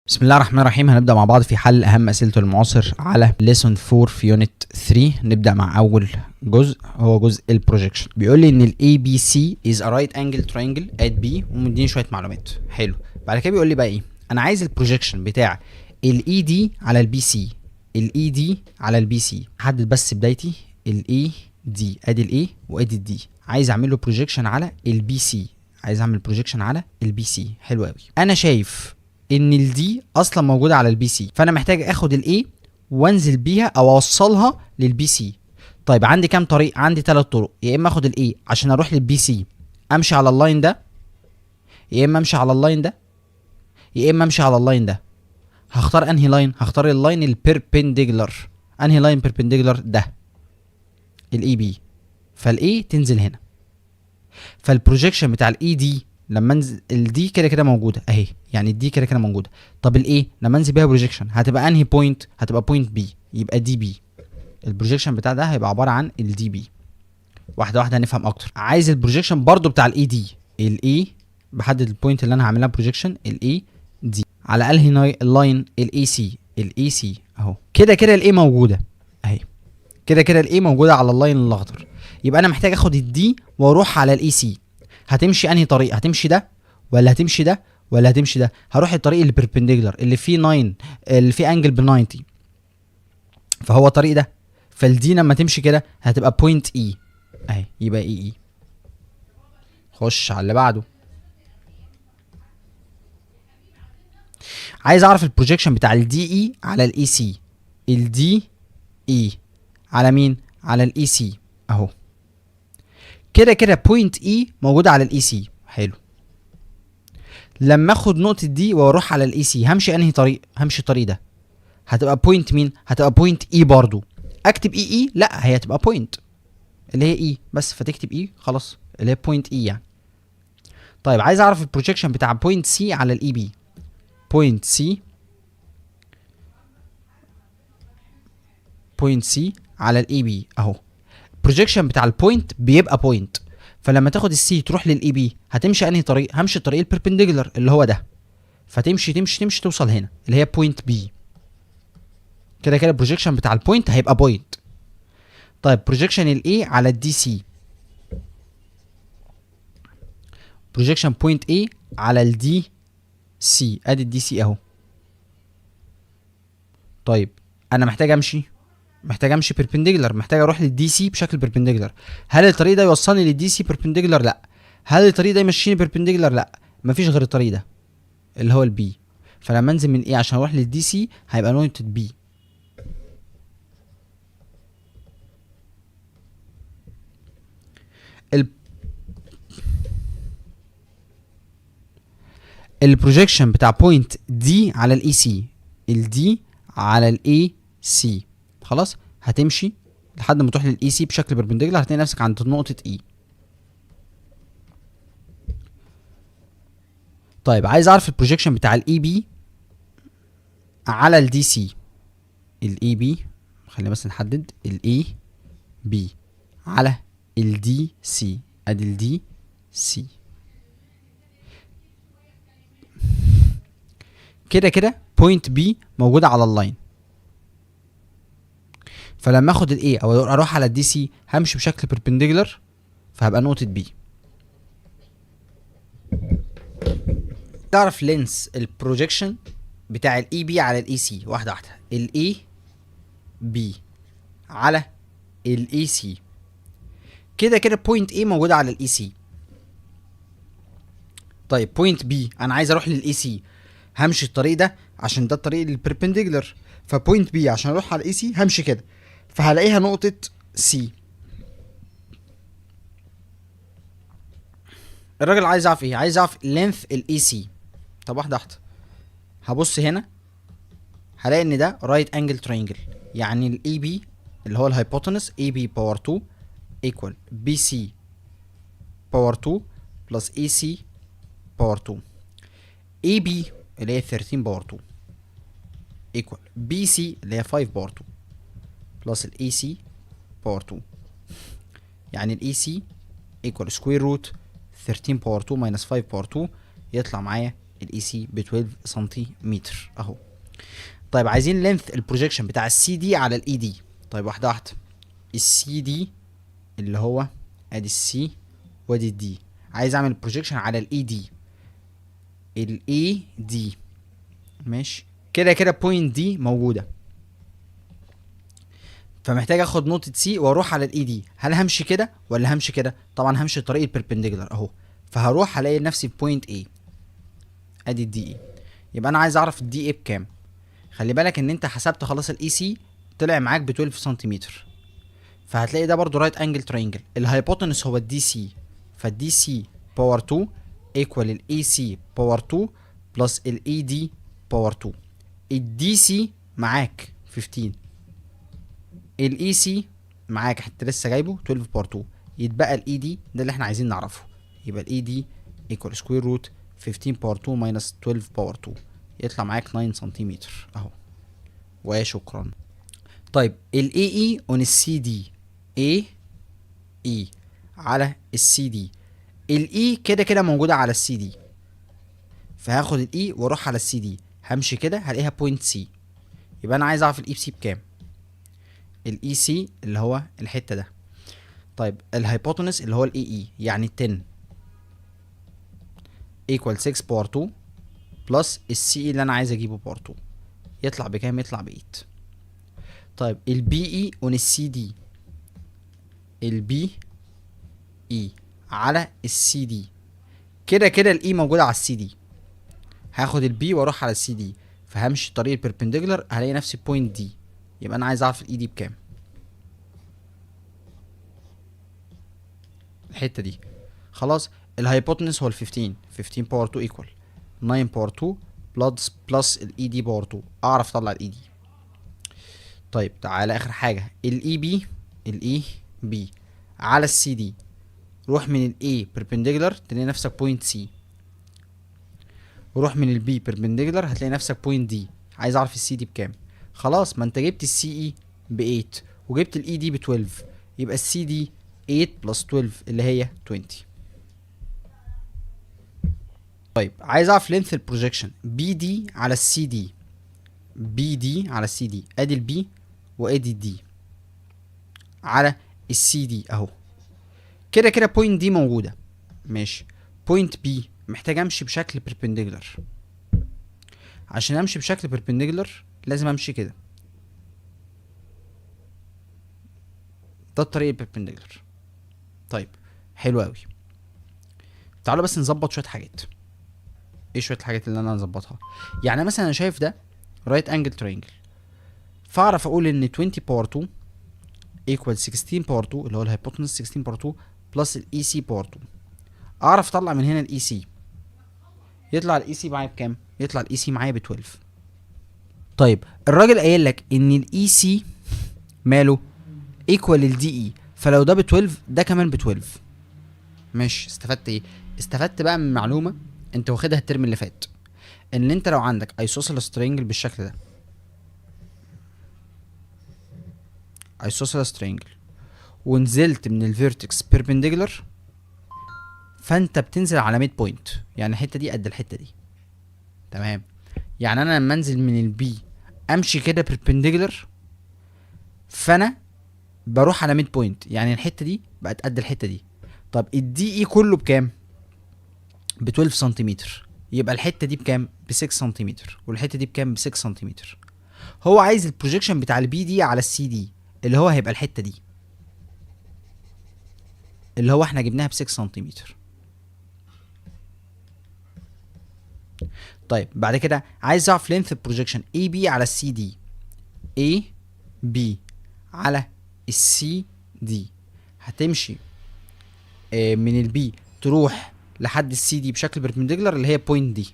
بسم الله الرحمن الرحيم. هنبدأ مع بعض في حل أهم أسئلة المعاصر على lesson 4 في يونت 3. نبدأ مع أول جزء هو جزء البروجيكشن. بيقول لي إن ال ABC is a right angle triangle at B ومديني شوية معلومات. حلو. بعد كده بيقول لي بقى إيه؟ أنا عايز البروجيكشن بتاع ال ED على ال BC. ال ED على ال BC. حدد بس بدايتي ال ED أدي ال A وأدي ال D. عايز أعمل له بروجيكشن على ال BC. عايز أعمل بروجيكشن على ال BC. حلو أوي. أنا شايف ان الدي اصلا موجوده على البي سي، فانا محتاج اخد الاي وانزل بيها او اوصلها للبي سي. طيب عندي كام طريق؟ عندي 3 طرق. يا اما اخد الاي عشان اروح للبي سي امشي على اللاين ده، يا اما امشي على اللاين ده، يا اما امشي على اللاين ده. هختار انهي لاين؟ هختار اللاين البيربنديكولار. انهي لاين بيربنديكولار؟ ده الاي بي. فالاي تنزل هنا. فالبروجيكشن بتاع الاي دي لما انزل الدي كده كده موجوده اهي، يعني الدي كده كده موجوده. طب الايه لما انزل بيها بروجيكشن هتبقى انهي بوينت؟ هتبقى بوينت بي، يبقى دي بي. البروجيكشن بتاع ده هيبقى عباره عن الدي بي. واحده واحده هنفهم اكتر. عايز البروجيكشن برضو بتاع الاي دي. الاي بحدد البوينت اللي انا هعملها بروجيكشن الاي دي على انهي اللاين؟ الاي سي. الاي سي اهو كده كده الاي موجوده اهي، كده كده الاي موجوده على اللاين الاخضر. يبقى انا محتاج اخد الدي واروح على الاي سي. هتمشي انهي طريق؟ هتمشي ده ولا هتمشي ده ولا هتمشي ده؟ هروح الطريق اللي بيربنديكولار اللي فيه 9 اللي فيه انجل ب 90، فهو الطريق ده. فالدي لما تمشي كده هتبقى بوينت اي اهي، يبقى اي. خش على اللي بعده. عايز اعرف البروجيكشن بتاع الدي اي على الاي سي. الدي اي على مين؟ على الاي سي اهو. كده كده بوينت اي موجوده على الاي سي. حلو. لما اخد نقطه دي واروح على الاي سي همشي انهي طريق؟ همشي الطريق ده. هتبقى بوينت مين؟ هتبقى بوينت اي برضو. اكتب اي؟ لا، هي هتبقى بوينت اللي هي اي بس، فتكتب اي خلاص اللي هي بوينت اي يعني. طيب عايز اعرف البروجيكشن بتاع بوينت سي على الاي بي. بوينت سي على الاي بي اهو. البروجيكشن بتاع البوينت بيبقى بوينت، فلما تاخد السي تروح للاي بي هتمشي انهي طريق؟ همشي الطريق البربنديكولار اللي هو ده. فتمشي تمشي تمشي توصل هنا اللي هي بوينت بي. كده كده البروجيكشن بتاع البوينت هيبقى بوينت. طيب بروجيكشن الاي على الدي سي. بروجيكشن بوينت اي على الدي سي. ادي الدي سي اهو. طيب انا محتاج امشي بيربنديكولار، محتاج اروح للدي سي بشكل بيربنديكولار. هل الطريق ده يوصلني للدي سي بيربنديكولار؟ لا. هل الطريق ده يمشيني بيربنديكولار؟ لا، مفيش غير الطريق ده اللي هو البي. فلما انزل من ايه عشان اروح للدي سي هيبقى نقطة بي. البروجيكشن بتاع بوينت دي على الاي سي. الدي على الاي سي. خلاص هتمشي لحد ما تروح للاي سي بشكل بيربنديكولار، هتلاقي نفسك عند نقطة اي. طيب عايز اعرف البروجيكشن بتاع الاي بي على الدي سي. الاي بي، خلينا بس نحدد الاي بي على الدي سي. ادي الدي سي. كده كده بوينت بي موجوده على اللاين، فلما اخد الاي او اروح على الدي سي همشي بشكل بيربنديكولار، فهبقى نقطه بي. تعرف لينس البروجيكشن بتاع الاي بي على الاي سي واحده واحده. الاي بي على الاي سي. كده كده بوينت اي موجوده على الاي سي. طيب بوينت بي انا عايز اروح للاي سي، همشي الطريق ده عشان ده الطريق البربنديكولار. فبوينت بي عشان اروح على الاي سي همشي كده، فهلاقيها نقطه سي. الراجل عايز يعرف ايه؟ عايز يعرف لينث الاي سي. طب واحده واحده. هبص هنا هلاقي ان ده رايت انجل ترينجل، يعني الاي بي اللي هو الهايبوتنس اي بي باور 2 ايكوال بي سي باور 2 بلس اي سي باور 2. اي بي اللي هي 13 باور 2 ايكوال بي سي اللي هي 5 باور 2 بلس الاي سي باور 2. يعني الاي سي ايكوال سكوير روت 13 باور 2 ماينس 5 باور 2 يطلع معايا الاي سي ب 12 سنتيمتر اهو. طيب عايزين لينث البروجيكشن بتاع السي دي على الاي دي. طيب واحده واحده. السي دي اللي هو ادي السي وادي الدي، عايز اعمل بروجيكشن على الاي دي. الاي دي ماشي كده كده بوينت دي موجوده، فمحتاج اخد نقطه سي واروح على الاي دي. هل همشي كده ولا همشي كده؟ طبعا همشي طريق البربنديكولار اهو، فهروح الاقي نفسي في بوينت اي. ادي الدي اي. يبقى انا عايز اعرف الدي اي بكام. خلي بالك ان انت حسبت خلاص الاي سي طلع معاك ب 12 سنتيمتر، فهتلاقي ده برضو رايت انجل ترينجل. الهايبوتنس هو الدي سي، فالدي سي باور 2 ايكوال الاي سي باور 2 بلس الاي دي باور 2. الدي سي معاك 15، الاي سي معاك انت لسه جايبه 12 باور 2، يتبقى الاي دي ده اللي احنا عايزين نعرفه. يبقى الاي دي ايكوال سكوير روت 15 باور 2 ماينس 12 باور 2، يطلع معاك 9 سنتيمتر اهو. وشكرا. طيب الاي اي اون السي دي، اي اي على السي دي. الاي كده كده موجوده على السي دي، فهاخد الاي واروح على السي دي، همشي كده هلاقيها بوينت سي. يبقى انا عايز اعرف الاي سي بكام. الاي سي اللي هو الحته ده. طيب الهايبوتنس اللي هو الاي اي يعني 10 ايكوال 6 باور 2 بلس السي اي اللي انا عايز اجيبه باور 2، يطلع بكام؟ يطلع ب 8. طيب البي اي اون السي دي، البي اي على السي دي، كده كده الاي موجوده على السي دي، هاخد البي واروح على السي دي، فهمشي طريق البربنديكولار هلاقي نفسي بوينت دي. يبقى انا عايز اعرف الاي دي بكام. الحته دي خلاص. الهايبوتنس هو ال 15 باور 2 ايكوال 9 باور 2 بلس الاي دي باور 2، اعرف اطلع الاي دي. طيب تعالى اخر حاجه الاي بي، الاي بي على السي دي، روح من الاي بيربنديكولار تلاقي نفسك بوينت سي، وروح من البي بيربنديكولار هتلاقي نفسك بوينت دي. عايز اعرف السي دي بكام. خلاص ما انت جبت السي اي ب 8 وجبت الاي دي ب 12، يبقى السي دي 8 بلس 12 اللي هي 20. طيب عايز اعرف لينث البروجيكشن بي دي على السي دي. بي دي على السي دي، ادي البي وادي الدي على السي دي اهو. كده كده بوينت دي موجوده ماشي. بوينت بي محتاج امشي بشكل بيربنديكولار. عشان امشي بشكل بيربنديكولار لازم امشي كده، ده الطريق البيربنديكولار. طيب حلو قوي. تعالوا بس نظبط شويه حاجات. ايه شويه الحاجات اللي انا هظبطها؟ يعني مثلا انا شايف ده رايت انجل ترينجل، فاعرف اقول ان 20 باور 2 ايكوال 16 باور 2 اللي هو الهايبوتنس 16 باور 2 بلس الاي سي باور 2. اعرف اطلع من هنا الاي سي، يطلع الاي سي معايا بكام؟ يطلع الاي سي معايا ب 12. طيب الراجل قايل لك ان الاي سي ماله ايكوال الدي اي، فلو ده ب 12 ده كمان ب 12. ماشي. استفدت ايه؟ استفدت بقى من معلومه انت واخدها الترم اللي فات، ان انت لو عندك ايسوسيلس ترينجل بالشكل ده، ايسوسيلس ترينجل، ونزلت من الفيرتكس بيربنديكولار، فانت بتنزل على ميد بوينت، يعني الحته دي قد الحته دي. تمام. يعني انا لما انزل من البي امشي كده بيربنديكولار، فانا بروح على ميد بوينت، يعني الحته دي بقت قد الحته دي. طب الدي اي كله بكام؟ ب 12 سنتيمتر، يبقى الحته دي بكام؟ ب 6 سنتيمتر، والحته دي بكام؟ ب 6 سنتيمتر. هو عايز البروجيكشن بتاع البي دي على السي دي اللي هو هيبقى الحته دي اللي هو احنا جبناها ب 6 سنتيمتر. طيب بعد كده عايز اعرف لينث البروجيكشن اي بي على السي دي. اي بي على السي دي هتمشي من البي تروح لحد السي دي بشكل بيربنديكولار اللي هي بوينت دي،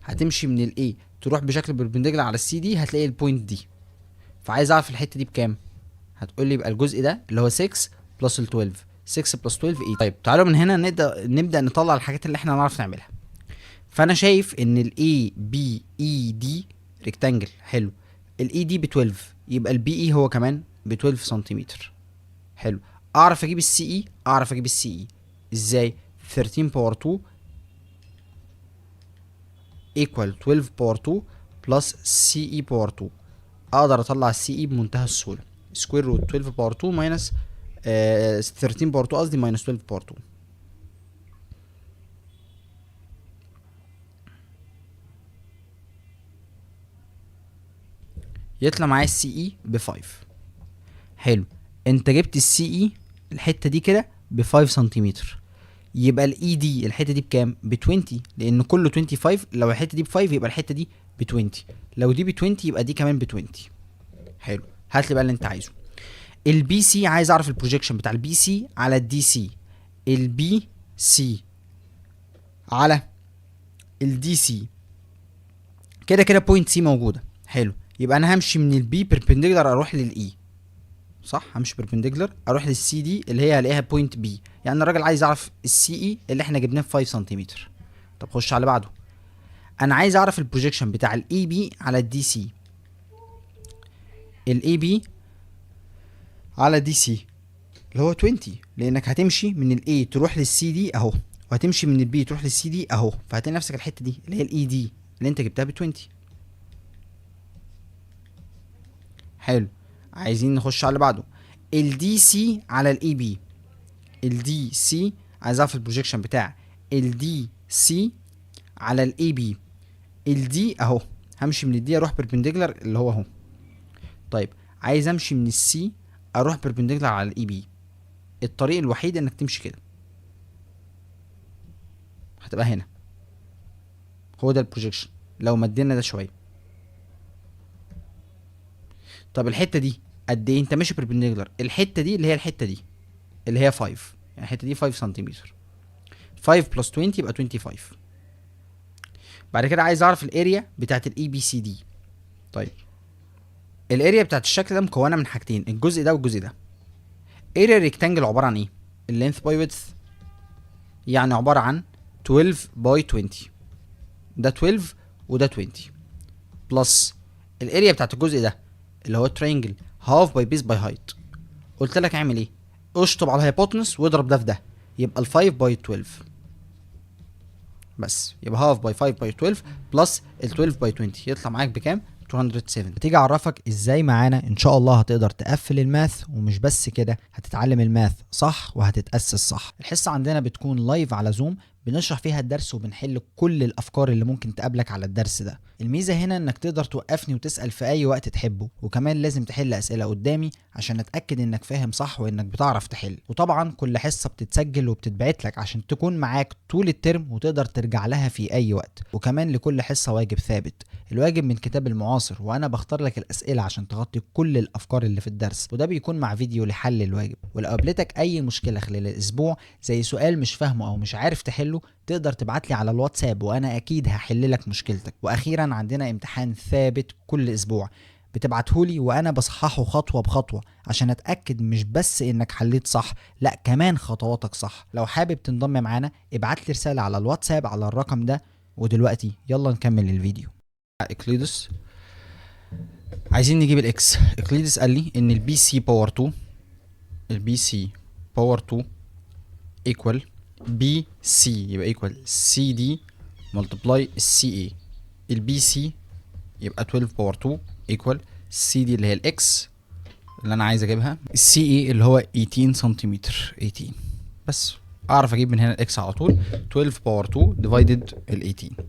هتمشي من الاي تروح بشكل بيربنديكولار على السي دي هتلاقي البوينت دي. فعايز اعرف الحته دي بكام. هتقول لي يبقى الجزء ده اللي هو 6 بلس ال 12، 6 بلس 12 8. طيب تعالوا من هنا نبدا نطلع الحاجات اللي احنا نعرف نعملها. فانا شايف ان الاي بي اي دي ريكتانجل حلو، الاي دي ب 12 يبقى البي اي هو كمان ب 12 سنتيمتر. حلو. اعرف اجيب السي اي، ازاي؟ 13 باور 2 equal 12 باور 2 بلس سي اي باور 2. اقدر اطلع السي اي بمنتهى السهوله. سكوير روت 12 باور 2 ماينس 13 باور 2 قصدي ماينس 12 باور 2. يطلع معايا السي اي ب 5. حلو، انت جبت السي اي الحته دي كده ب 5 سنتيمتر، يبقى الاي دي الحته دي بكام؟ ب 20، لان كله 25. لو الحته دي ب 5 يبقى الحته دي ب 20، لو دي ب 20 يبقى دي كمان ب 20. حلو، هات لي بقى اللي انت عايزه. البي سي، عايز اعرف البروجيكشن بتاع البي سي على الدي سي. البي سي على الدي سي كده كده بوينت سي موجوده. حلو، يبقى انا همشي من البي بيربنديكولار اروح للاي، صح؟ همشي بيربنديكولار اروح للسي دي اللي هي هلاقيها بوينت بي. يعني الراجل عايز يعرف السي اي اللي احنا جبناه في 5 سنتيمتر. طب خش على بعده. انا عايز اعرف البروجيكشن بتاع الاي بي على الدي سي. الاي بي على دي سي اللي هو 20، لانك هتمشي من الاي تروح للسي دي اهو، وهتمشي من البي تروح للسي دي اهو، فهتلاقي نفسك الحته دي اللي هي الاي دي اللي انت جبتها ب 20. حلو، عايزين نخش على اللي بعده. الدي سي على الاي بي. الدي سي عايز اعرف البروجيكشن بتاع الدي سي على الاي بي. الدي اهو، همشي من الدي اروح بيربنديكولار اللي هو اهو. طيب عايز امشي من السي اروح بيربنديكولار على الاي بي. الطريق الوحيد انك تمشي كده، هتبقى هنا. هو ده البروجيكشن لو مدينا ده شويه. طب الحته دي قد ايه؟ انت ماشي بيربنديكولار الحته دي اللي هي الحته دي اللي هي 5، يعني الحته دي 5 سنتيمتر. 5 بلس 20 يبقى 25. بعد كده عايز اعرف الاريا بتاعت الاي بي سي دي. طيب الاريا بتاعت الشكل ده مكونه من حاجتين، الجزء ده والجزء ده. اريا ريكتانجل عباره عن ايه؟ اللينث باي ويدث، يعني عباره عن 12 باي 20. ده 12 وده 20 بلس الاريا بتاعت الجزء ده اللي هو الترينجل هاف باي بيس باي هايت. قلت لك اعمل ايه؟ اشطب على الهايبوتنس واضرب ده في ده، يبقى ال 5 باي 12 بس. يبقى هاف باي 5 باي 12 بلس ال 12 باي 20 يطلع معاك بكام؟ 207. هتيجي اعرفك ازاي معانا ان شاء الله هتقدر تقفل الماث، ومش بس كده هتتعلم الماث صح وهتتأسس صح. الحصة عندنا بتكون لايف على زوم، بنشرح فيها الدرس وبنحل كل الافكار اللي ممكن تقابلك على الدرس ده. الميزة هنا انك تقدر توقفني وتسأل في اي وقت تحبه، وكمان لازم تحل اسئلة قدامي عشان اتأكد انك فاهم صح وانك بتعرف تحل. وطبعا كل حصة بتتسجل وبتتبعت لك عشان تكون معاك طول الترم وتقدر ترجع لها في اي وقت. وكمان لكل حصة واجب ثابت، الواجب من كتاب المعاصر، وانا بختار لك الاسئله عشان تغطي كل الافكار اللي في الدرس، وده بيكون مع فيديو لحل الواجب. ولو قابلتك اي مشكله خلال الاسبوع زي سؤال مش فاهمه او مش عارف تحله، تقدر تبعت لي على الواتساب وانا اكيد هحل لك مشكلتك. واخيرا عندنا امتحان ثابت كل اسبوع بتبعتهولي وانا بصححه خطوه بخطوه عشان اتاكد مش بس انك حليت صح، لا كمان خطواتك صح. لو حابب تنضم معانا ابعت لي رساله على الواتساب على الرقم ده. ودلوقتي يلا نكمل الفيديو. اقليدس عايزين نجيب الاكس. اقليدس قال لي ان البي سي باور 2، البي سي باور 2 ايكوال بي سي، يبقى ايكوال سي دي ملتبلاي السي اي. البي سي يبقى 12 باور 2 ايكوال سي دي اللي هي الاكس اللي انا عايز اجيبها، السي اي اللي هو 18 سنتيمتر 18 بس. اعرف اجيب من هنا الاكس على طول. 12 باور 2 ديفايدد ال 18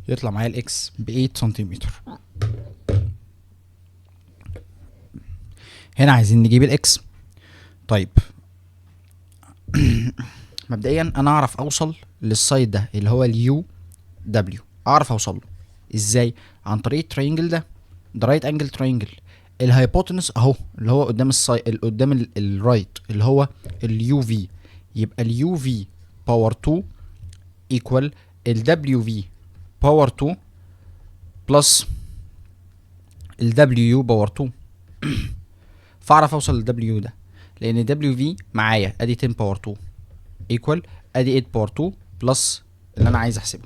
يطلع معايا الاكس ب 8 سنتيمتر. هنا عايزين نجيب الاكس. طيب مبدئيا انا اعرف اوصل للسايد ده اللي هو اليو دبليو. اعرف اوصل له ازاي؟ عن طريق الترينجل ده رايت انجل ترينجل. الهايبوتنس اهو اللي هو قدام قدام الرايت اللي هو اليو في، يبقى اليو في باور 2 ايكوال الدبليو في باور 2 بلس الدبليو باور 2. فاعرف اوصل للدبليو ده لان الدبليو في معايا ادي 10 باور 2 ايكوال ادي 8 باور 2 بلس اللي انا عايز احسبه،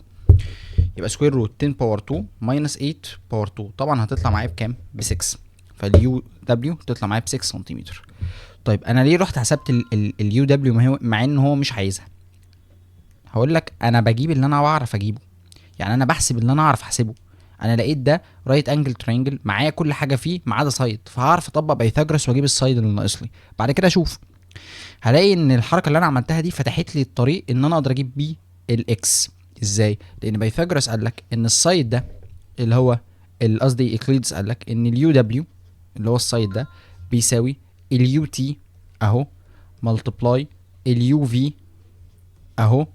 يبقى سكوير روت 10 باور 2 ماينس 8 باور 2. طبعا هتطلع معايا بكام؟ ب 6. فاليو دبليو تطلع معايا ب 6 سنتيمتر. طيب انا ليه رحت حسبت اليو دبليو مع ان هو مش عايزها؟ هقول لك انا بجيب اللي انا بعرف اجيبه، يعني انا بحسب اللي انا اعرف احسبه. انا لقيت ده رايت انجل ترينجل معايا كل حاجه فيه ما عدا سايد، فهعرف اطبق بايثاغورس واجيب السايد اللي ناقص لي. بعد كده اشوف هلاقي ان الحركه اللي انا عملتها دي فتحت لي الطريق ان انا اقدر اجيب بيه الاكس. ازاي؟ لان بايثاغورس قال لك ان السايد ده اللي هو قصدي ايكليدز قال لك ان اليو دبليو اللي هو السايد ده بيساوي اليو تي اهو ملتبلاي اليو في اهو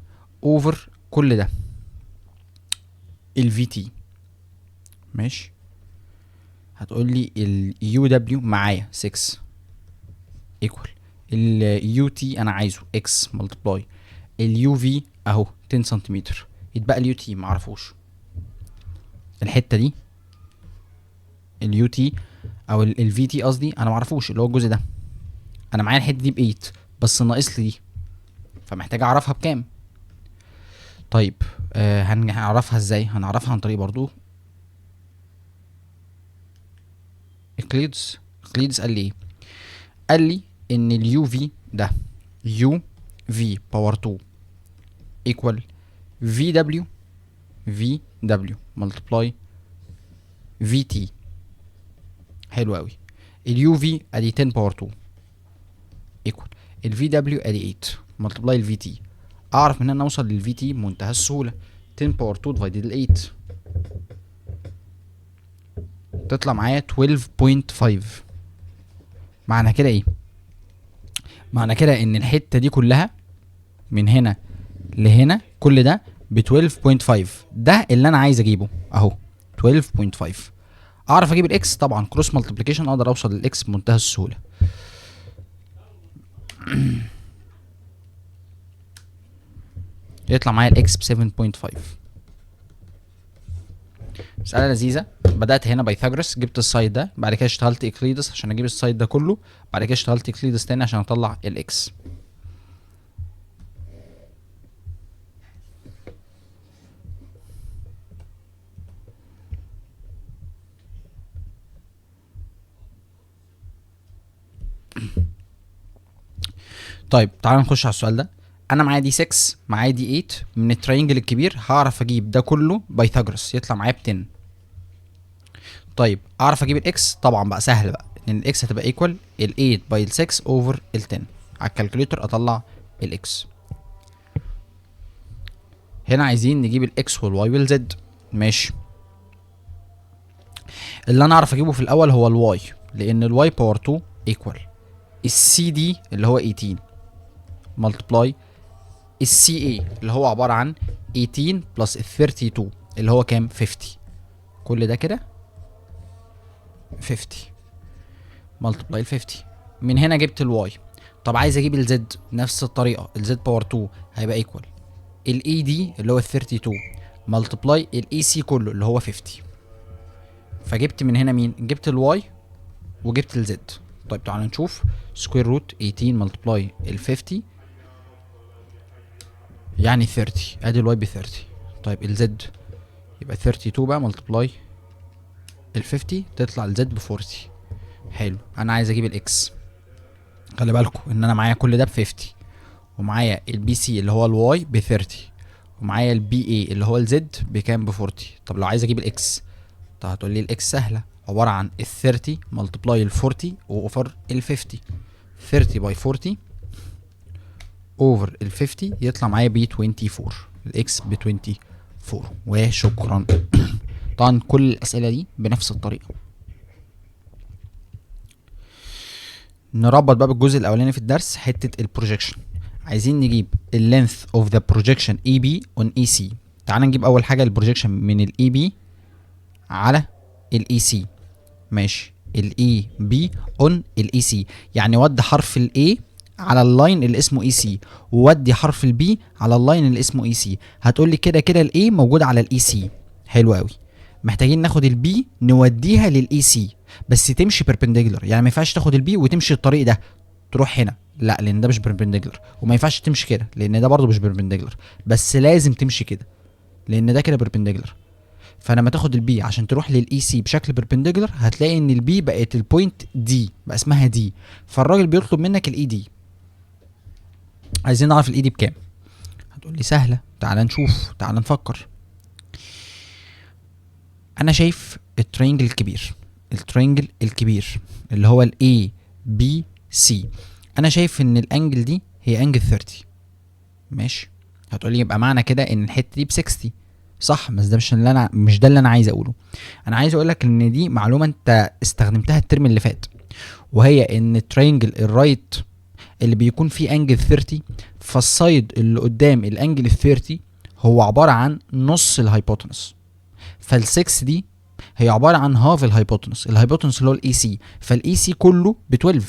اوفر كل ده الفي تي. ماشي. هتقول لي اليو دبليو معايا 6 ايكوال اليو تي انا عايزه اكس ملتبلاي اليو في اهو 10 سنتيمتر، يتبقى اليو تي معرفوش الحته دي، اليو تي او الفي تي قصدي انا معرفوش اللي هو الجزء ده. انا معايا الحته دي ب 8 بس ناقص لي دي، فمحتاج اعرفها بكام. طيب هنعرفها ازاي؟ هنعرفها عن طريق برضو اكليدز قال لي ايه؟ قال لي ان اليو في ده يو في باور 2 ايكوال في دبليو ملتبلاي في تي. حلو قوي. اليو في ادي 10 باور 2 ايكوال الفي دبليو ادي 8 ملتبلاي الفي تي. اعرف ان انا اوصل للفي تي بمنتهى السهوله، 10 باور 2 ديفايدد ال 8 تطلع معايا 12.5. معنى كده ايه؟ معنى كده ان الحته دي كلها من هنا لهنا كل ده ب 12.5، ده اللي انا عايز اجيبه اهو 12.5. اعرف اجيب الاكس طبعا كروس مالتيبليكيشن، اقدر اوصل للاكس بمنتهى السهوله. يطلع معايا الاكس ب 7.5. مسألة لذيذة. بدأت هنا بايثاغورس جبت السايد ده، بعد كده اشتغلت اكليدس عشان اجيب السايد ده كله، بعد كده اشتغلت اكليدس تاني عشان اطلع الاكس. طيب تعال نخش على السؤال ده. انا معايا دي 6 معايا دي 8 من التراينجل الكبير، هعرف اجيب ده كله بايثاغورس يطلع معايا ب 10. طيب اعرف اجيب الاكس طبعا بقى سهل بقى، لان الاكس هتبقى ايكوال ال 8 باي ال 6 اوفر ال 10. على الكالكوليتر اطلع الاكس. هنا عايزين نجيب الاكس والواي والزد. ماشي. اللي انا اعرف اجيبه في الاول هو الواي، لان الواي باور 2 ايكوال السي دي اللي هو 18 ملتبلاي السي اي اللي هو عباره عن 18 بلس ال 32 اللي هو كام 50. كل ده كده 50 ملتبلاي ال 50. من هنا جبت الواي. طب عايز اجيب الزد نفس الطريقه، الزد باور 2 هيبقى ايكوال الاي دي اللي هو ال 32 ملتبلاي الاي سي كله اللي هو 50. فجبت من هنا مين؟ جبت الواي وجبت الزد. طيب تعالى نشوف سكوير روت 18 ملتبلاي ال 50 يعني 30، ادي الواي ب 30. طيب الزد يبقى 32 بقى ملتبلاي ال 50 تطلع الزد ب 40. حلو. انا عايز اجيب الاكس. خلي بالكم ان انا معايا كل ده ب 50، ومعايا البي سي اللي هو الواي ب 30، ومعايا البي اي اللي هو الزد بكام ب 40. طب لو عايز اجيب الاكس، طب هتقول لي الاكس سهله، عباره عن ال 30 ملتبلاي ال 40 اوفر ال 50. 30 باي 40 اوفر ال 50 يطلع معايا ب 24. الاكس ب 24. وشكرا. طبعا كل الاسئله دي بنفس الطريقه. نربط بقى بالجزء الاولاني في الدرس حته البروجيكشن. عايزين نجيب اللينث اوف ذا بروجيكشن اي بي اون اي سي. تعال نجيب اول حاجه البروجيكشن من الاي بي على الاي سي. ماشي. الاي بي اون الاي سي يعني ودي حرف الاي على اللاين اللي اسمه اي سي، وودي حرف البي على اللاين اللي اسمه اي سي. هتقول لي كده كده الاي موجود على الاي سي. حلو قوي. محتاجين ناخد البي نوديها للاي سي، بس تمشي بيربنديكولار، يعني ما ينفعش تاخد البي وتمشي الطريق ده تروح هنا، لا لان ده مش بيربنديكولار، وما ينفعش تمشي كده لان ده برضه مش بيربنديكولار، بس لازم تمشي كده لان ده كده بيربنديكولار. فلما تاخد البي عشان تروح للاي سي بشكل بيربنديكولار هتلاقي ان البي بقت البوينت دي، بقى اسمها دي، فالراجل بيطلب منك الاي دي. عايزين نعرف الاي دي بكام. هتقول لي سهله، تعال نشوف، تعال نفكر. انا شايف الترينجل الكبير اللي هو الاي بي سي، انا شايف ان الانجل دي هي انجل 30. ماشي، هتقولي يبقى معنى كده ان الحته دي ب 60. صح، بس ده مش ده اللي انا عايز اقوله. انا عايز اقول لك ان دي معلومه انت استخدمتها الترم اللي فات، وهي ان الترينجل الرايت اللي بيكون فيه انجل 30، فالسايد اللي قدام الانجل 30 هو عباره عن نص الهايبوتنس، فال6 دي هي عباره عن هاف الهايبوتنس اللي هو الاي سي، فالاي سي كله ب 12،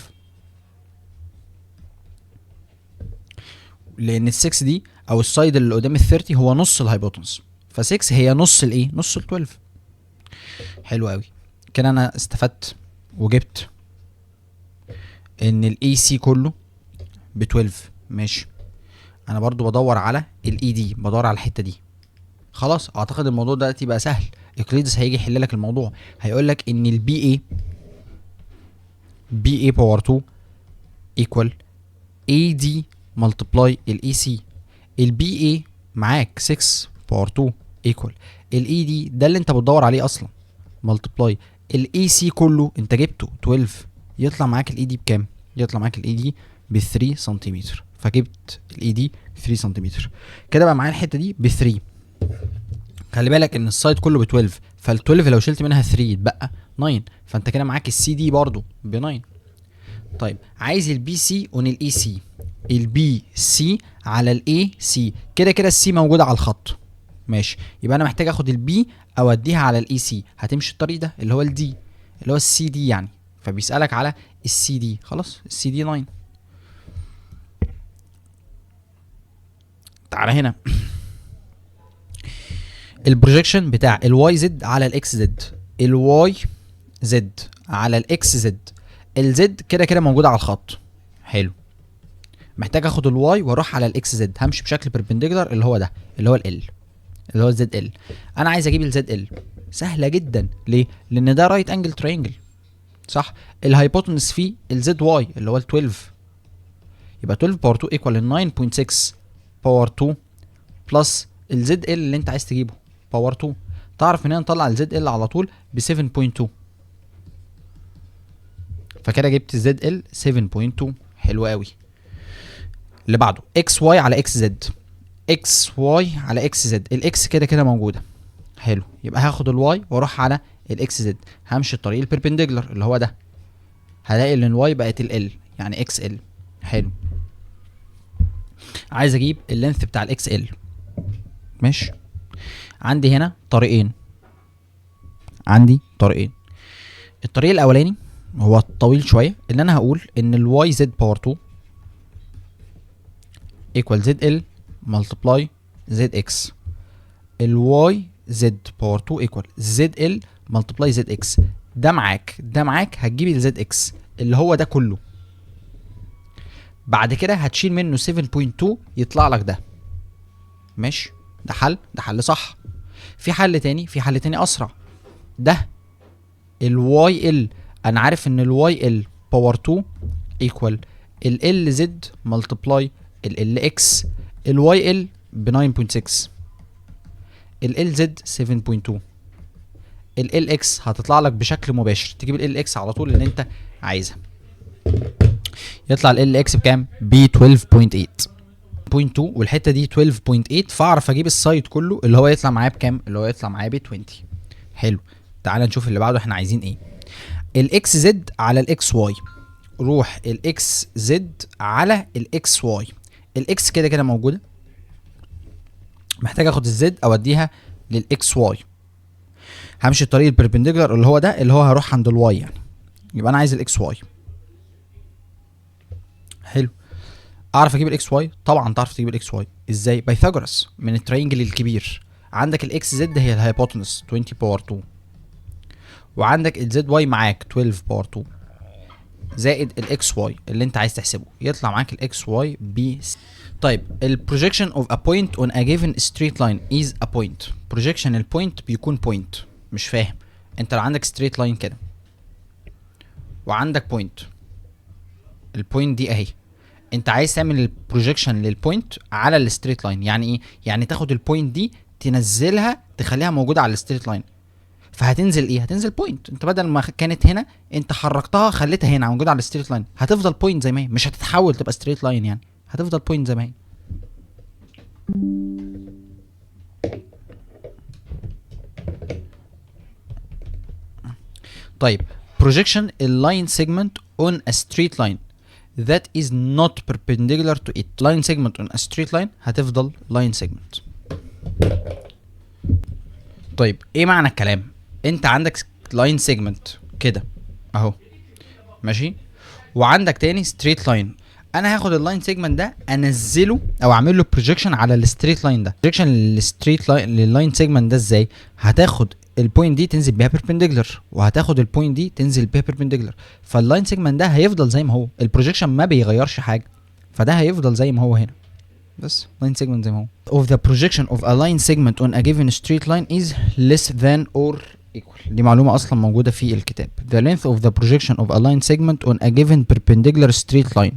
لان ال6 دي او السايد اللي قدام ال30 هو نص الهايبوتنس، ف6 هي نص الايه، نص ال12. حلو قوي كده، انا استفدت وجبت ان الاي سي كله ب 12. ماشي، انا برضو بدور على الاي دي، بدور على الحته دي. خلاص، اعتقد الموضوع دلوقتي بقى سهل. اقليدس هيجي يحل لك الموضوع، هيقول لك ان البي اي باور 2 ايكوال اي دي ملتبلاي الاي سي. البي اي معاك 6 باور 2 ايكوال الاي دي، ده اللي انت بتدور عليه اصلا، ملتبلاي الاي سي كله انت جبته 12، يطلع معاك الاي دي بكام؟ يطلع معاك الاي دي ب 3 سنتيمتر، فجبت الاي دي 3 سنتيمتر. كده بقى معايا الحته دي ب 3. خلي بالك ان السايد كله ب 12، فال 12 لو شلت منها 3 يتبقى 9، فانت كده معاك السي دي برضو ب 9. طيب عايز البي سي اون الاي سي، البي سي على الاي سي، كده كده السي موجوده على الخط. ماشي، يبقى انا محتاج اخد البي اوديها على الاي سي، هتمشي الطريق ده اللي هو الدي، اللي هو السي دي يعني، فبيسالك على السي دي. خلاص، السي دي 9. تعالى هنا البروجيكشن بتاع الواي زد على الاكس زد، الواي زد على الاكس زد، الزد كده كده موجوده على الخط. حلو، محتاج اخد الواي واروح على الاكس زد، همشي بشكل بيربنديكولار اللي هو ده، اللي هو ال اللي هو الزد ال. انا عايز اجيب الزد ال، سهله جدا. ليه؟ لان ده رايت انجل ترينجل، صح؟ الهايبوتنس فيه الزد واي اللي هو ال 12، يبقى 12 باور 2 ايكوال 9.6 باور 2 بلس الزد ال اللي انت عايز تجيبه باور 2. تعرف ان انا نطلع الزد ال على طول ب 7.2، فكده جبت الزد ال 7.2. حلو قوي. اللي بعده اكس واي على اكس زد، اكس واي على اكس زد، الاكس كده كده موجوده. حلو، يبقى هاخد الواي واروح على الاكس زد، همشي الطريق البيربنديكولار اللي هو ده، هلاقي ان الواي بقت ال يعني اكس ال. حلو، عايز اجيب اللينث بتاع الاكس ال. ماشي، عندي هنا طريقين، الطريق الاولاني هو طويل شويه، اللي انا هقول ان الواي زد باور 2 ايكوال زد ال ملتبلاي زد اكس، الواي زد باور 2 ايكوال زد ال ملتبلاي زد اكس. ده معاك هتجيب الزد اكس اللي هو ده كله، بعد كده هتشيل منه 7.2 يطلع لك ده. ماشي، ده حل صح. في حل تاني اسرع، ده الواي ال، انا عارف ان الواي ال باور 2 ايكوال ال زد ملتبلاي ال اكس، الواي ال ب 9.6، ال زد 7.2، ال اكس هتطلع لك بشكل مباشر، تجيب ال اكس على طول اللي انت عايزها، يطلع ال اكس بكام؟ ب 12.8 والحته دي 12.8، فاعرف اجيب السايد كله اللي هو يطلع معايا بكام؟ اللي هو يطلع معايا ب 20. حلو، تعال نشوف اللي بعده احنا عايزين ايه. الاكس زد على الاكس واي، روح الاكس زد على الاكس واي، الاكس كده كده موجوده، محتاج اخد الزد اوديها للاكس واي، همشي الطريق البربنديكولار اللي هو ده، اللي هو هروح عند الواي يعني، يبقى انا عايز الاكس واي. حلو، اعرف اجيب الاكس واي؟ طبعا تعرف تجيب الاكس واي ازاي؟ بايثاغورس من الترينجل الكبير. عندك الاكس زد هي الهايبوتنس 20 باور 2، وعندك الزد واي معاك 12 باور 2 زائد الاكس واي اللي انت عايز تحسبه، يطلع معاك الاكس واي ب. طيب البروجيكشن اوف ا بوينت اون ا جيفن ستريت لاين از ا بوينت، بروجيكشن البوينت بيكون بوينت. مش فاهم، انت لو عندك ستريت لاين كده وعندك بوينت، البوينت دي اهي، انت عايز تعمل البروجيكشن للبوينت على الستريت لاين. يعني ايه؟ يعني تاخد البوينت دي تنزلها تخليها موجوده على الستريت لاين. فهتنزل ايه؟ هتنزل بوينت. انت بدل ما كانت هنا انت حركتها خليتها هنا موجوده على الستريت لاين، هتفضل بوينت زي ما هي، مش هتتحول تبقى ستريت لاين، يعني هتفضل بوينت زي ما هي. طيب projection a line segment on a straight line that is not perpendicular to it. line segment on a straight line هتفضل line segment. طيب ايه معنى الكلام؟ انت عندك line segment كده اهو ماشي، وعندك تاني straight line. انا هاخد اللاين سيجمنت ده انزله او اعمل له بروجيكشن على الستريت لاين ده. بروجيكشن للستريت لاين لللاين سيجمنت ده ازاي؟ هتاخد البوينت دي تنزل بيها بيربنديكولار، وهتاخد البوينت دي تنزل بيها بيربنديكولار، فاللاين سيجمنت ده هيفضل زي ما هو، البروجيكشن ما بيغيرش حاجه، فده هيفضل زي ما هو هنا بس لاين سيجمنت زي ما هو. of the projection of a line segment on a given straight line is less than or equal. دي معلومه اصلا موجوده في الكتاب. the length of the projection of a line segment on a given perpendicular straight line.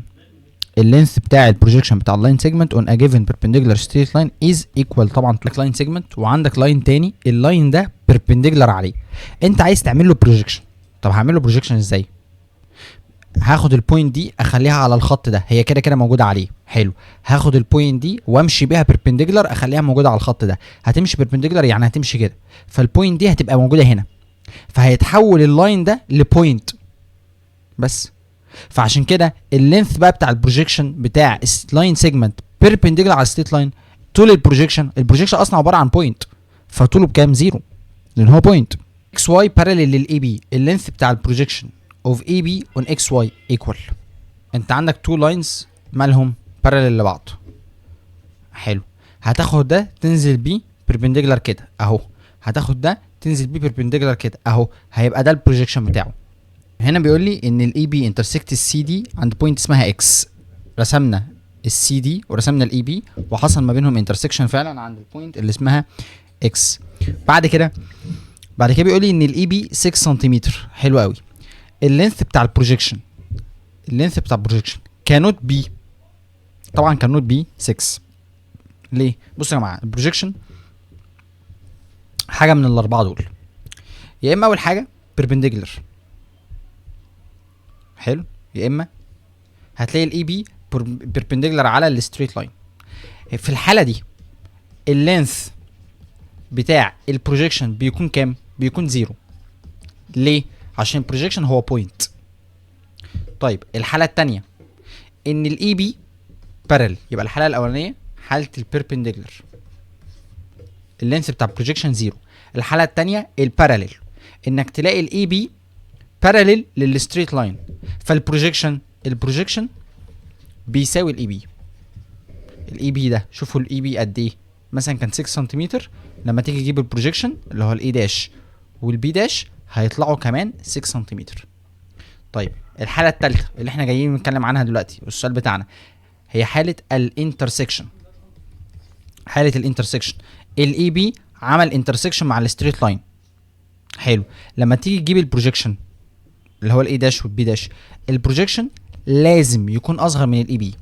اللينث بتاع البروجيكشن بتاع اللاين سيجمنت اون ا جيفن بيربنديكولار ستريت لاين از ايكوال. طبعا عندك لاين سيجمنت وعندك لاين تاني، اللاين ده بيربنديكولار عليه، انت عايز تعمل له بروجيكشن. طب هعمل له بروجيكشن ازاي؟ هاخد البوينت دي اخليها على الخط ده، هي كده كده موجوده عليه، حلو. هاخد البوينت دي وامشي بيها بيربنديكولار اخليها موجوده على الخط ده، هتمشي بيربنديكولار يعني هتمشي كده، فالبوينت دي هتبقى موجوده هنا، فهيتحول اللاين ده لبوينت بس. فعشان كده اللينث بقى بتاع البروجيكشن بتاع اللاين سيجمنت بيربنديكولار على الستريت لاين، طول البروجيكشن اصلا عباره عن بوينت، فطوله بكام؟ زيرو، لان هو بوينت. اكس واي باراليل للاي بي، اللينث بتاع البروجيكشن اوف اي بي اون اكس واي ايكوال. انت عندك تو لاينز مالهم باراليل لبعض، حلو. هتاخد ده تنزل بيه بيربنديكولار كده اهو، هتاخد ده تنزل بيه بيربنديكولار كده اهو، هيبقى ده البروجيكشن بتاعه. هنا بيقول لي ان الاي بي انترسكت السي دي عند بوينت اسمها اكس. رسمنا السي دي ورسمنا الاي بي وحصل ما بينهم انترسكشن فعلا عند البوينت اللي اسمها اكس. بعد كده بيقول لي ان الاي بي 6 سنتيمتر، حلو قوي. اللينث بتاع البروجيكشن كانوت بي، طبعا كانوت بي 6. ليه؟ بصوا يا جماعه، البروجيكشن حاجه من الاربعه دول، يا اما اول حاجه بيربنديكولار، حلو، يا اما هتلاقي الاي بي بيربنديكولار على الستريت لاين. في الحاله دي اللينث بتاع البروجيكشن بيكون كام؟ بيكون زيرو. ليه؟ عشان البروجيكشن هو بوينت. طيب الحاله الثانيه ان الاي بي بارل، يبقى الحاله الاولانيه حاله البيربنديكولار، اللينث بتاع البروجيكشن زيرو. الحاله الثانيه الباراليل، انك تلاقي الاي بي باراليل للستريت لاين، فالبروجيكشن بيساوي الاي بي. الاي بي ده شوفوا الاي بي قد ايه، مثلا كان 6 سنتيمتر، لما تيجي تجيب البروجيكشن اللي هو الاي داش والبي داش هيطلعوا كمان 6 سنتيمتر. طيب الحاله الثالثه اللي احنا جايين نتكلم عنها دلوقتي والسؤال بتاعنا هي حاله الانترسكشن. الاي بي عمل انترسكشن مع الستريت لاين، حلو. لما تيجي تجيب البروجيكشن اللي هو الاي داش والبي داش، البروجيكشن لازم يكون اصغر من الاي بي.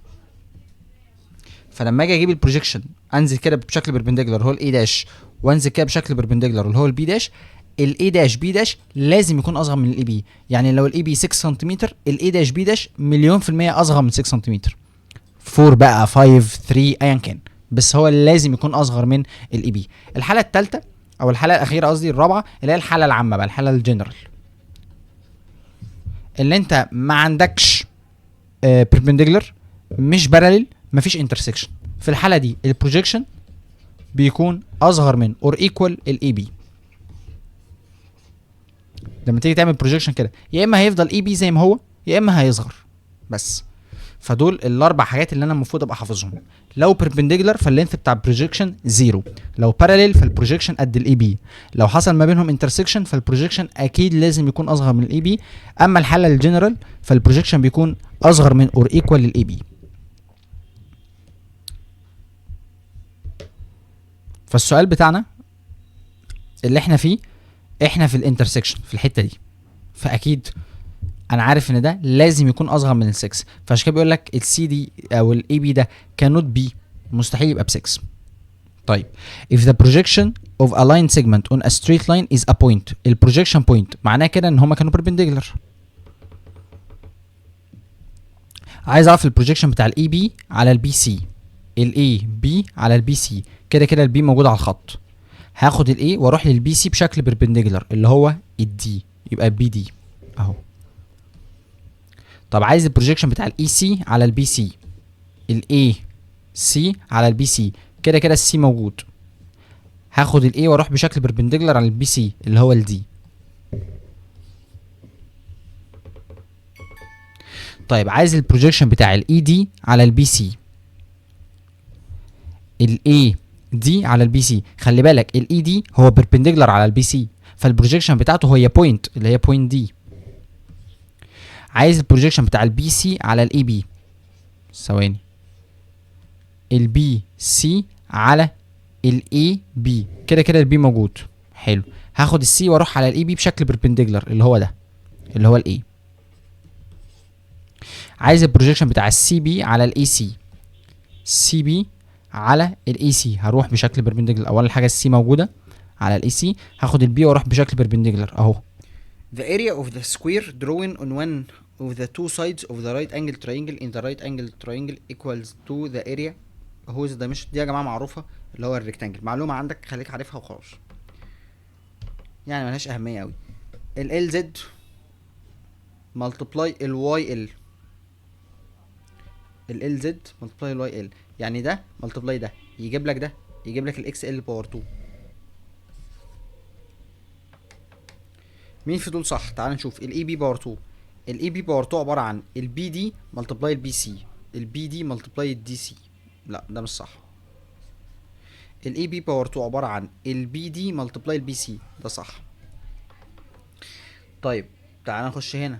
فلما اجي اجيب البروجيكشن انزل كده بشكل بيربنديكولار هو الاي داش، وانزل كده بشكل بيربنديكولار اللي هو البي داش، الاي داش بي داش لازم يكون اصغر من الاي بي. يعني لو الاي بي 6 سنتيمتر، الاي داش بي داش مليون في المية اصغر من 6 سنتيمتر، 4 بقى 5 3 ايا كان، بس هو لازم يكون اصغر من الاي بي. الحاله الثالثه او الحاله الاخيره قصدي الرابعه اللي هي الحاله العامه بقى، الحاله الجنرال، اللي انت ما عندكش بيربنديكولار، مش باراليل، مفيش انترسكشن. في الحاله دي البروجيكشن بيكون اصغر من اور ايكوال الاي بي. لما تيجي تعمل بروجيكشن كده يا اما هيفضل اي بي زي ما هو يا اما هيصغر بس. فدول الاربع حاجات اللي انا المفروض ابقى حافظهم. لو بيربنديكولار فاللينث بتاع البروجيكشن زيرو، لو باراليل فالبروجيكشن قد الاي بي، لو حصل ما بينهم انترسكشن فالبروجيكشن اكيد لازم يكون اصغر من الاي بي. اما الحاله الجنرال فالبروجيكشن بيكون اصغر من اور ايكوال للاي بي. فالسؤال بتاعنا اللي احنا فيه، احنا في الانترسكشن في الحته دي، فاكيد انا عارف ان ده لازم يكون اصغر من ال 6، فعشان كده بيقول لك السي دي او الاي بي ده cannot be، مستحيل يبقى ب 6. طيب if the projection of a line segment on a straight line is a point، البروجيكشن بوينت معناه كده ان هما كانوا perpendicular. عايز اعرف البروجيكشن بتاع الاي بي على البي سي، الاي بي على البي سي، كده كده البي موجود على الخط، هاخد الاي واروح للبي سي بشكل بيربنديكولار اللي هو الدي، يبقى بي دي اهو. طب عايز البروجيكشن بتاع الاي سي على البي سي، الاي سي على البي سي، كده كده السي موجود، هاخد الاي واروح بشكل بيربنديكولار على البي سي اللي هو الدي. طيب عايز البروجيكشن بتاع الاي دي على البي سي، الاي دي على البي سي، خلي بالك الاي دي هو بيربنديكولار على البي سي، فالبروجيكشن بتاعته هي بوينت اللي هي بوينت دي. عايز البروجيكشن بتاع البي سي على الاي بي، ثواني، البي سي على الاي بي، كده كده البي موجود، حلو، هاخد السي واروح على الاي بي بشكل بيربنديكولار اللي هو ده اللي هو الاي. عايز البروجيكشن بتاع السي بي على الاي سي، سي بي على الاي سي، هروح بشكل بيربنديكولار، اول حاجه السي موجوده على الاي سي، هاخد البي واروح بشكل بيربنديكولار اهو. The area of the square drawn on one of the two sides of the right angle triangle in the right angle triangle equals to the area whose dimension. دي يا جماعه معروفه اللي هو الريكتانجل، معلومه عندك خليك عارفها وخلاص، يعني ملهاش اهميه قوي. ال LZ multiply ال YL، ال LZ multiply ال YL، يعني ده multiply ده يجيب لك ده، يجيب لك ال XL باور 2. مين في دول صح؟ تعال نشوف. الاي بي باور 2، الاي بي باور 2 عباره عن البي دي ملتبلاي البي سي، البي دي ملتبلاي الدي سي، لا ده مش صح. الاي بي باور 2 عباره عن البي دي ملتبلاي البي سي، ده صح. طيب تعال نخش هنا،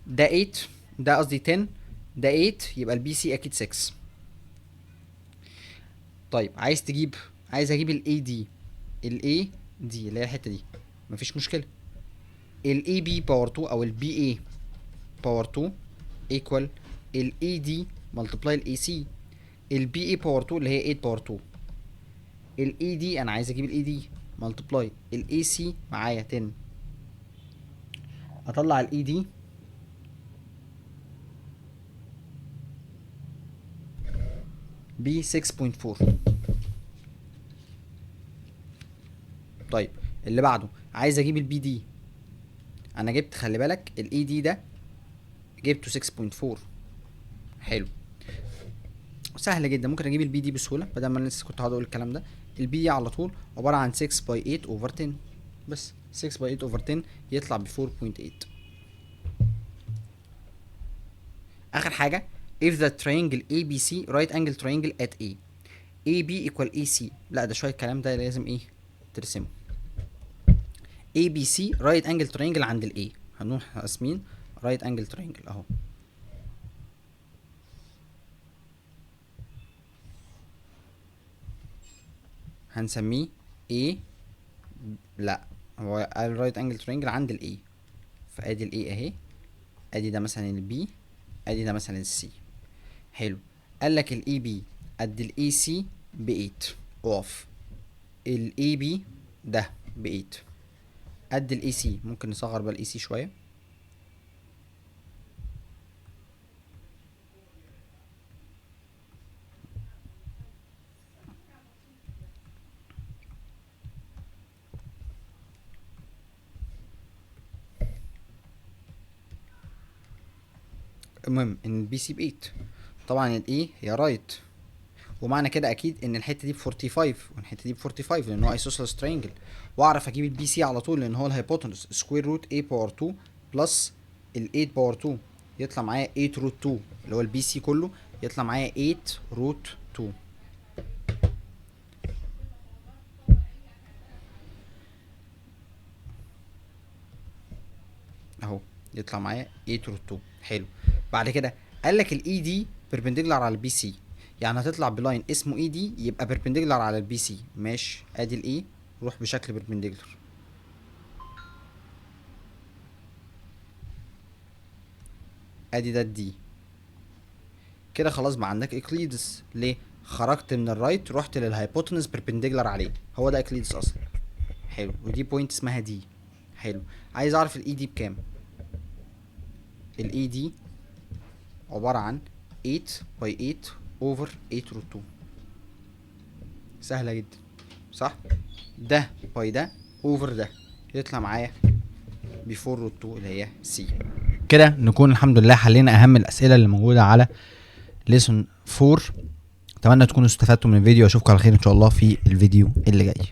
ده 8، ده قصدي 10، ده 8 يبقى البي سي اكيد 6. طيب عايز اجيب الاي دي، الاي دي اللي هي الحته دي، مفيش مشكله. الاي بي باور 2 او البي اي باور 2 ايكوال الاي دي ملتبلاي الاي سي، البي اي باور 2 اللي هي 8 باور 2، الاي دي انا عايز اجيب الاي دي ملتبلاي الاي سي معايا 10، اطلع الاي دي ب 6.4. طيب اللي بعده عايز اجيب البي دي، انا جبت، خلي بالك الاي دي ده جبته 6.4، حلو، سهل جدا، ممكن اجيب البي دي بسهوله بدل ما انا لسه كنت هقعد اقول الكلام ده. البي دي على طول عباره عن 6 باي 8 اوفر 10، بس 6 باي 8 اوفر 10 يطلع ب 4.8. اخر حاجه if the triangle ABC right angle triangle at A AB equal AC، لا ده شويه الكلام ده لازم ايه ترسمه. ABC right angle triangle عند ال A، هنروح راسمين right angle triangle اهو، هنسميه A، لا هو الرايت انجل ترينجل عند الاي، فادي الاي اهي، ادي ده مثلا البي، ادي ده مثلا السي، حلو. قال لك الاي بي قد الاي سي ب 8 اقف، الاي بي ده ب 8 قد الاي سي، ممكن نصغر بقى الاي سي شويه، المهم ان البي سي ب 8، طبعا الاي هي رايت، ومعنى كده اكيد ان الحته دي ب 45 والحته دي ب 45 لان هو ايسوسيلس ترينجل، واعرف اجيب البي سي على طول لان هو الهايبوتنس سكوير روت a باور 2 بلس ال 8 باور 2، يطلع معايا 8 روت 2 اللي هو البي سي كله، يطلع معايا 8 روت 2 اهو، يطلع معايا 8 روت 2، حلو. بعد كده قال لك الاي دي بيربنديكولار على البي سي، يعني هتطلع بلاين اسمه اي دي يبقى بيربنديكولار على البي سي، ماشي، ادي الاي روح بشكل بيربنديكولار. ادي ده الدي كده. خلاص بقى عندك اكليدس. ليه؟ خرجت من الرايت رحت للهايبوتنس بيربنديكولار عليه، هو ده اكليدس اصلا. حلو. ودي بوينت اسمها دي. حلو. عايز اعرف الاي دي بكام. الاي دي عبارة عن 8 باي 8 اوفر 8 روت 2. سهلة جدا صح؟ ده باي ده اوفر ده يطلع معايا بيفور روت 2 اللي هي سي. كده نكون الحمد لله حلينا اهم الاسئلة اللي موجودة على ليسون 4. اتمنى تكونوا استفدتوا من الفيديو، واشوفكم على خير ان شاء الله في الفيديو اللي جاي.